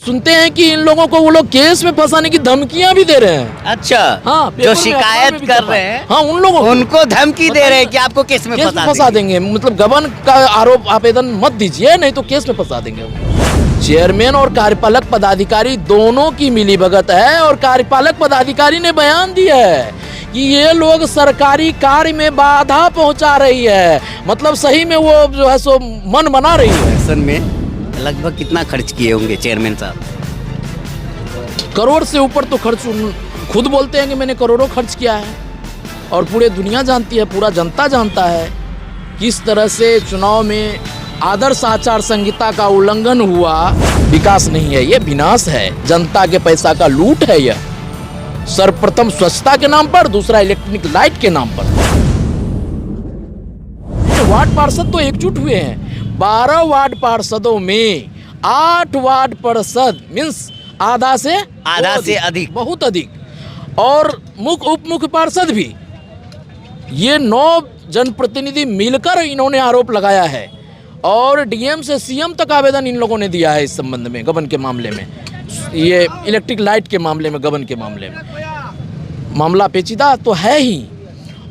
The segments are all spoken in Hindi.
सुनते हैं कि इन लोगों को वो लोग केस में फंसाने की धमकियां भी दे रहे हैं। अच्छा, हाँ, जो शिकायत कर रहे हैं, हाँ, उन लोगों उनको धमकी दे रहे हैं कि आपको केस में फंसा देंगे। मतलब गबन का आरोप आवेदन मत दीजिए, नहीं तो केस में फंसा देंगे। चेयरमैन और कार्यपालक पदाधिकारी दोनों की मिलीभगत है और कार्यपालक पदाधिकारी ने बयान दिया है कि ये लोग सरकारी कार्य में बाधा पहुंचा रही है। मतलब सही में वो जो है सो मन बना रही है। इलेक्शन में लगभग कितना खर्च किए होंगे चेयरमैन साहब? करोड़ से ऊपर तो खर्च, खुद बोलते हैं कि मैंने करोड़ों खर्च किया है। और पूरे दुनिया जानती है, पूरा जनता जानता है किस तरह से चुनाव में आदर्श आचार संहिता का उल्लंघन हुआ। विकास नहीं है, ये विनाश है। जनता के पैसा का लूट है यह। सर्वप्रथम स्वच्छता के नाम पर, दूसरा इलेक्ट्रॉनिक लाइट के नाम पर। वार्ड पार्षद तो एकजुट हुए हैं। 12 वार्ड पार्षदों में 8 वार्ड पार्षद मीन्स आधा से अधिक, बहुत अधिक, और मुख्य उप मुख्य पार्षद भी। ये 9 जनप्रतिनिधि मिलकर इन्होंने आरोप लगाया है और डीएम से सीएम तक आवेदन इन लोगों ने दिया है इस संबंध में, गबन के मामले में, ये इलेक्ट्रिक लाइट के मामले में, गबन के मामले में। मामला पेचीदा तो है ही।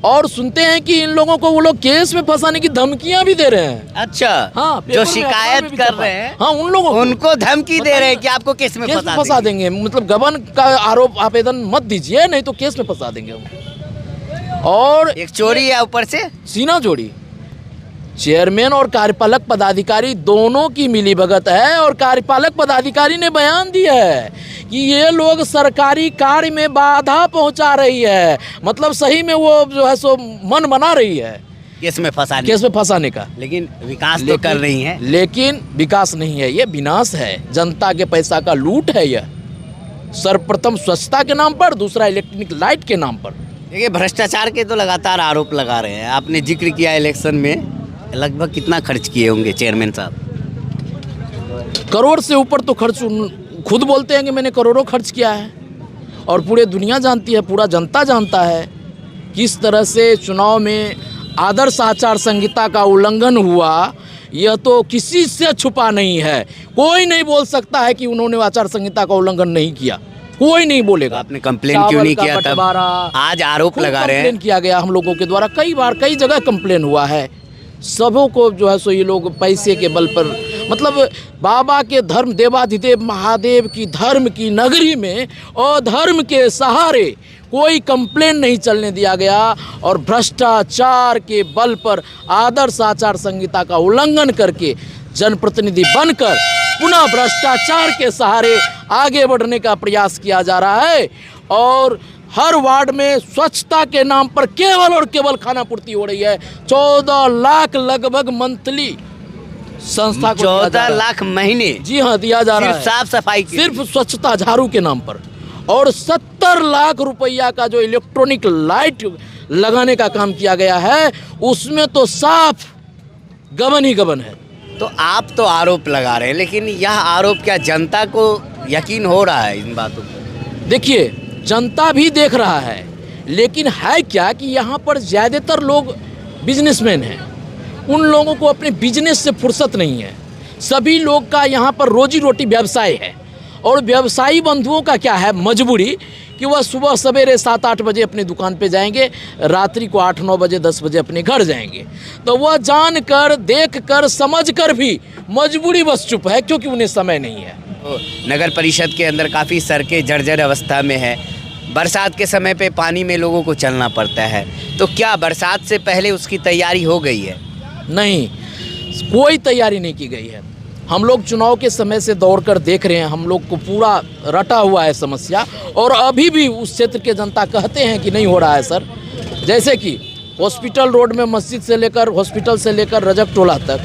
और सुनते हैं कि इन लोगों को वो लोग केस में फंसाने की धमकियां भी दे रहे हैं। अच्छा, हाँ, जो शिकायत कर रहे हैं, हाँ, उन लोगों उनको धमकी दे रहे हैं कि आपको केस में फंसा देंगे। मतलब गबन का आरोप आवेदन मत दीजिए, नहीं तो केस में फंसा देंगे। और एक चोरी है ऊपर से सीना जोड़ी। चेयरमैन और कार्यपालक पदाधिकारी दोनों की मिलीभगत है और कार्यपालक पदाधिकारी ने बयान दिया है कि ये लोग सरकारी कार्य में बाधा पहुंचा रही है। मतलब सही में वो जो है सो मन बना रही है केस में फंसाने का। लेकिन विकास तो कर रही है। लेकिन विकास नहीं है, ये विनाश है। जनता के पैसा का लूट है यह। सर्वप्रथम स्वच्छता के नाम पर, दूसरा इलेक्ट्रॉनिक लाइट के नाम पर। देखिए, भ्रष्टाचार के तो लगातार आरोप लगा रहे हैं। आपने जिक्र किया इलेक्शन में लगभग कितना खर्च किए होंगे चेयरमैन साहब? करोड़ से ऊपर तो खर्च, खुद बोलते हैं कि मैंने करोड़ों खर्च किया है। और पूरे दुनिया जानती है, पूरा जनता जानता है किस तरह से चुनाव में आदर्श आचार संहिता का उल्लंघन हुआ। यह तो किसी से छुपा नहीं है। कोई नहीं बोल सकता है कि उन्होंने आचार संहिता का उल्लंघन नहीं किया। कोई नहीं बोलेगा। आपने कंप्लेन क्यों नहीं किया तब? आज आरोप लगा रहे हैं। कंप्लेन किया गया हम लोगों के द्वारा, कई बार कई जगह कंप्लेन हुआ है। सबों को जो है सो ये लोग पैसे के बल पर, मतलब बाबा के धर्म, देवाधिदेव महादेव की धर्म की नगरी में अधर्म के सहारे कोई कंप्लेन नहीं चलने दिया गया। और भ्रष्टाचार के बल पर आदर्श आचार संहिता का उल्लंघन करके जनप्रतिनिधि बनकर पुनः भ्रष्टाचार के सहारे आगे बढ़ने का प्रयास किया जा रहा है। और हर वार्ड में स्वच्छता के नाम पर केवल और केवल खाना पूर्ति हो रही है। 14 लाख लगभग मंथली संस्था को 14 लाख महीने, जी हाँ, दिया जा रहा है साफ सफाई, सिर्फ स्वच्छता झाड़ू के नाम पर। और 70 लाख रुपया का जो इलेक्ट्रॉनिक लाइट लगाने का काम किया गया है, उसमें तो साफ गबन ही गबन है। तो आप तो आरोप लगा रहे हैं, लेकिन यह आरोप क्या जनता को यकीन हो रहा है इन बातों पर? देखिए, जनता भी देख रहा है, लेकिन है क्या कि यहाँ पर ज़्यादातर लोग बिजनेसमैन हैं। उन लोगों को अपने बिजनेस से फुर्सत नहीं है। सभी लोग का यहाँ पर रोजी रोटी व्यवसाय है। और व्यवसायी बंधुओं का क्या है, मजबूरी कि वह सुबह सवेरे 7-8 बजे अपनी दुकान पे जाएंगे, रात्रि को 8-9 बजे 10 बजे अपने घर जाएंगे। तो वह जान कर, देख कर, समझ कर भी मजबूरी बस चुप है, क्योंकि उन्हें समय नहीं है। तो नगर परिषद के अंदर काफ़ी सड़कें जर्जर अवस्था में है। बरसात के समय पे पानी में लोगों को चलना पड़ता है। तो क्या बरसात से पहले उसकी तैयारी हो गई है? नहीं, कोई तैयारी नहीं की गई है। हम लोग चुनाव के समय से दौड़ कर देख रहे हैं, हम लोग को पूरा रटा हुआ है समस्या। और अभी भी उस क्षेत्र के जनता कहते हैं कि नहीं हो रहा है सर। जैसे कि हॉस्पिटल रोड में मस्जिद से लेकर, हॉस्पिटल से लेकर रजक टोला तक,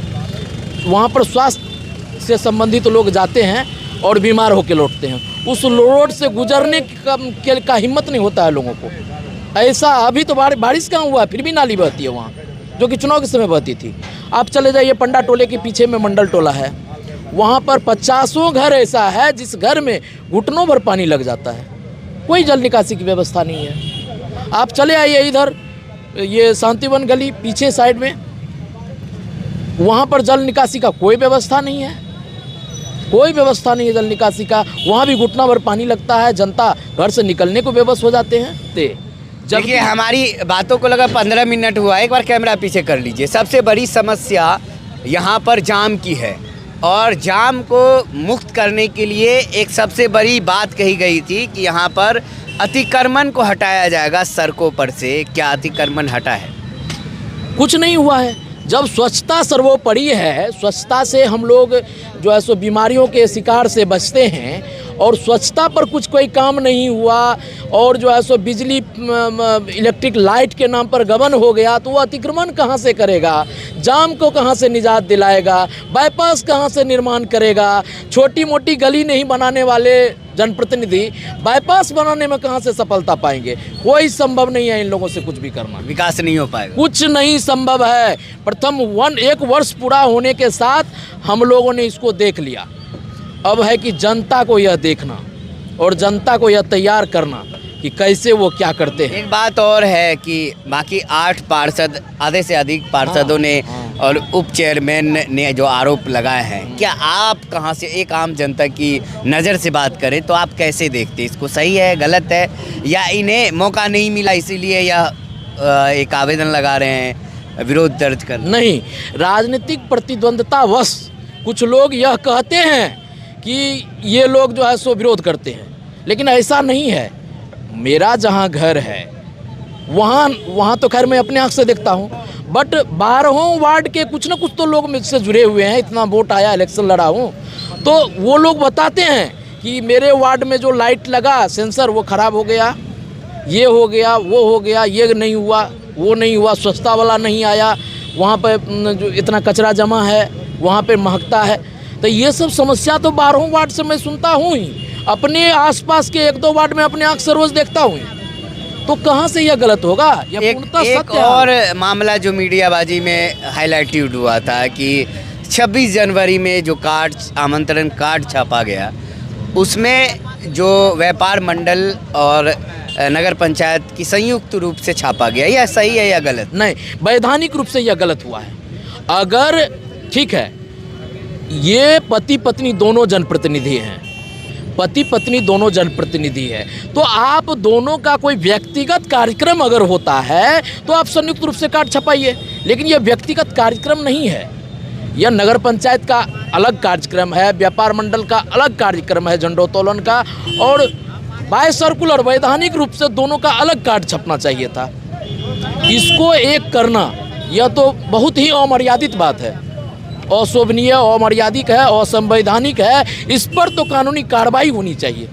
वहाँ पर स्वास्थ्य से संबंधित लोग जाते हैं और बीमार होकर लौटते हैं। उस रोड से गुजरने का हिम्मत नहीं होता है लोगों को। ऐसा अभी तो बारिश कहाँ हुआ, फिर भी नाली बहती है वहाँ, जो कि चुनाव के समय बहती थी। आप चले जाइए पंडा टोले के पीछे में मंडल टोला है, वहाँ पर 50 घर ऐसा है जिस घर में घुटनों भर पानी लग जाता है। कोई जल निकासी की व्यवस्था नहीं है। आप चले आइए इधर, ये शांतिवन गली पीछे साइड में, वहाँ पर जल निकासी का कोई व्यवस्था नहीं है। कोई व्यवस्था नहीं है जल निकासी का। वहाँ भी घुटना भर पानी लगता है, जनता घर से निकलने को बेबस हो जाते हैं। देखिए हमारी बातों को लगा 15 मिनट हुआ, एक बार कैमरा पीछे कर लीजिए। सबसे बड़ी समस्या यहाँ पर जाम की है और जाम को मुक्त करने के लिए एक सबसे बड़ी बात कही गई थी कि यहाँ पर अतिक्रमण को हटाया जाएगा सड़कों पर से। क्या अतिक्रमण हटा है? कुछ नहीं हुआ है। जब स्वच्छता सर्वोपरि है, स्वच्छता से हम लोग जो है सो बीमारियों के शिकार से बचते हैं, और स्वच्छता पर कुछ कोई काम नहीं हुआ और जो है सो बिजली इलेक्ट्रिक लाइट के नाम पर गबन हो गया, तो वो अतिक्रमण कहाँ से करेगा? जाम को कहाँ से निजात दिलाएगा? बाईपास कहाँ से निर्माण करेगा? छोटी मोटी गली नहीं बनाने वाले जनप्रतिनिधि बाईपास बनाने में कहाँ से सफलता पाएंगे? कोई संभव नहीं है इन लोगों से कुछ भी करना। विकास नहीं हो पाएगा, कुछ नहीं संभव है। प्रथम एक वर्ष पूरा होने के साथ हम लोगों ने इसको देख लिया। अब है कि जनता को यह देखना और जनता को यह तैयार करना कि कैसे वो क्या करते हैं। एक बात और है कि बाकी 8 पार्षद, आधे से अधिक पार्षदों ने और उप चेयरमैन ने जो आरोप लगाए हैं, क्या आप कहां से एक आम जनता की नज़र से बात करें तो आप कैसे देखते हैं इसको? सही है, गलत है, या इन्हें मौका नहीं मिला इसीलिए यह एक आवेदन लगा रहे हैं, विरोध दर्ज कर? नहीं, राजनीतिक प्रतिद्वंदतावश कुछ लोग यह कहते हैं कि ये लोग जो है सो विरोध करते हैं, लेकिन ऐसा नहीं है। मेरा जहाँ घर है वहाँ तो खैर मैं अपने आँख से देखता हूँ, बट 12वें वार्ड के कुछ ना कुछ तो लोग मुझसे जुड़े हुए हैं। इतना वोट आया, इलेक्शन लड़ा हूँ, तो वो लोग बताते हैं कि मेरे वार्ड में जो लाइट लगा सेंसर वो ख़राब हो गया, ये हो गया, वो हो गया, ये नहीं हुआ, वो नहीं हुआ, स्वच्छता वाला नहीं आया, वहाँ पर जो इतना कचरा जमा है वहाँ पर महकता है। तो ये सब समस्या तो 12वें वार्ड से मैं सुनता हूँ ही, अपने आसपास के 1-2 वार्ड में अपने आँख से रोज़ देखता हूँ, तो कहाँ से यह गलत होगा? एक और मामला जो मीडियाबाजी में हाईलाइटेड हुआ था कि 26 जनवरी में जो कार्ड, आमंत्रण कार्ड छापा गया, उसमें जो व्यापार मंडल और नगर पंचायत की संयुक्त रूप से छापा गया, यह सही है या गलत? नहीं, वैधानिक रूप से यह गलत हुआ है। अगर ठीक है, ये पति पत्नी दोनों जनप्रतिनिधि हैं, पति पत्नी दोनों जनप्रतिनिधि है, तो आप दोनों का कोई व्यक्तिगत कार्यक्रम अगर होता है तो आप संयुक्त रूप से कार्ड छपाइए, लेकिन यह व्यक्तिगत कार्यक्रम नहीं है। यह नगर पंचायत का अलग कार्यक्रम है, व्यापार मंडल का अलग कार्यक्रम है झंडोत्तोलन का, और बाय सर्कुलर वैधानिक रूप से दोनों का अलग कार्ड छपना चाहिए था। इसको एक करना यह तो बहुत ही अमर्यादित बात है, अशोभनीय, अमर्यादिक है, असंवैधानिक है। इस पर तो कानूनी कार्रवाई होनी चाहिए,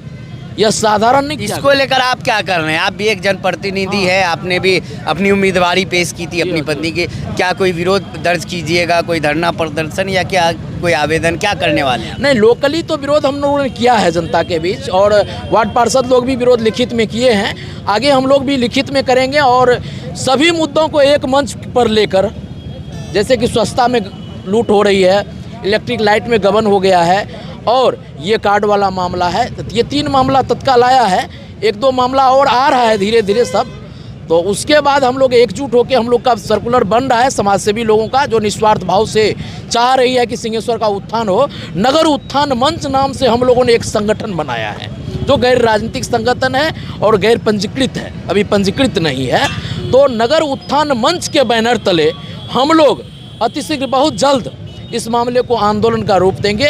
यह साधारण नहीं। इसको लेकर आप क्या कर रहे हैं? आप भी एक जनप्रतिनिधि है, आपने भी अपनी उम्मीदवारी पेश की थी अपनी पत्नी की, क्या कोई विरोध दर्ज कीजिएगा, कोई धरना प्रदर्शन या क्या कोई आवेदन क्या करने वाले हैं? नहीं, लोकली तो विरोध हम लोगों ने किया है जनता के बीच, और वार्ड पार्षद लोग भी विरोध लिखित में किए हैं। आगे हम लोग भी लिखित में करेंगे और सभी मुद्दों को एक मंच पर लेकर, जैसे कि स्वच्छता में लूट हो रही है, इलेक्ट्रिक लाइट में गबन हो गया है, और ये कार्ड वाला मामला है, तो ये 3 मामला तत्काल आया है, 1-2 मामला और आ रहा है धीरे धीरे सब। तो उसके बाद हम लोग एकजुट होकर हम लोग का सर्कुलर बन रहा है समाजसेवी लोगों का, जो निस्वार्थ भाव से चाह रही है कि सिंहेश्वर का उत्थान हो। नगर उत्थान मंच नाम से हम लोगों ने एक संगठन बनाया है, जो गैर राजनीतिक संगठन है और गैर पंजीकृत है, अभी पंजीकृत नहीं है। तो नगर उत्थान मंच के बैनर तले हम लोग अतिशीघ्र बहुत जल्द इस मामले को आंदोलन का रूप देंगे।